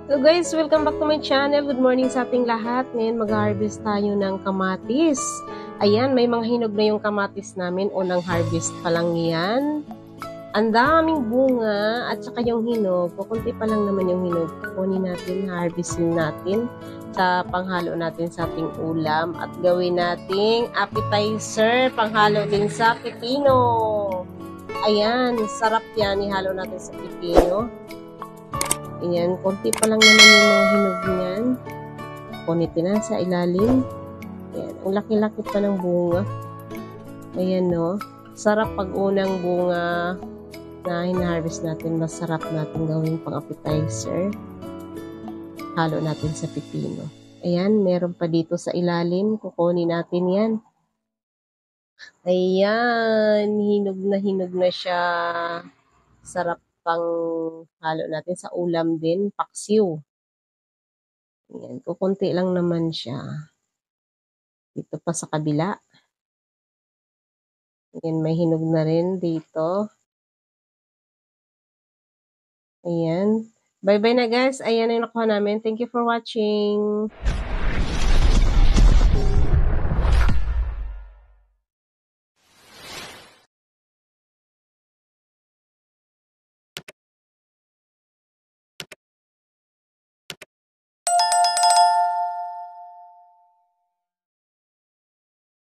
So guys, welcome back to my channel. Good morning sa ating lahat. Ngayon mag-harvest tayo ng kamatis. Ayan, may mga hinog na yung kamatis namin. Unang harvest pa lang yan. Ang daming bunga at saka yung hinog. Kukunti pa lang naman yung hinog. Kunin natin, harvestin natin sa panghalo natin sa ating ulam. At gawin nating appetizer, panghalo din sa pipino. Ayan, sarap yan. Ihalo natin sa pipino. Ayan, konti pa lang naman yung mga hinog niyan. Kunitin na sa ilalim. Ayan, ang laki-laki pa ng bunga. Ayan, no. Sarap pag unang bunga na hina-harvest natin. Masarap natin gawin pang appetizer. Halo natin sa pipino. Ayan, meron pa dito sa ilalim. Kukunin natin yan. Ayan, hinog na siya. Sarap pang halo natin sa ulam din, paksiw. Ayan, kukunti lang naman siya. Dito pa sa kabila. Ayan, may hinog na rin dito. Ayan. Bye-bye na guys. Ayan na yung nakuha namin. Thank you for watching.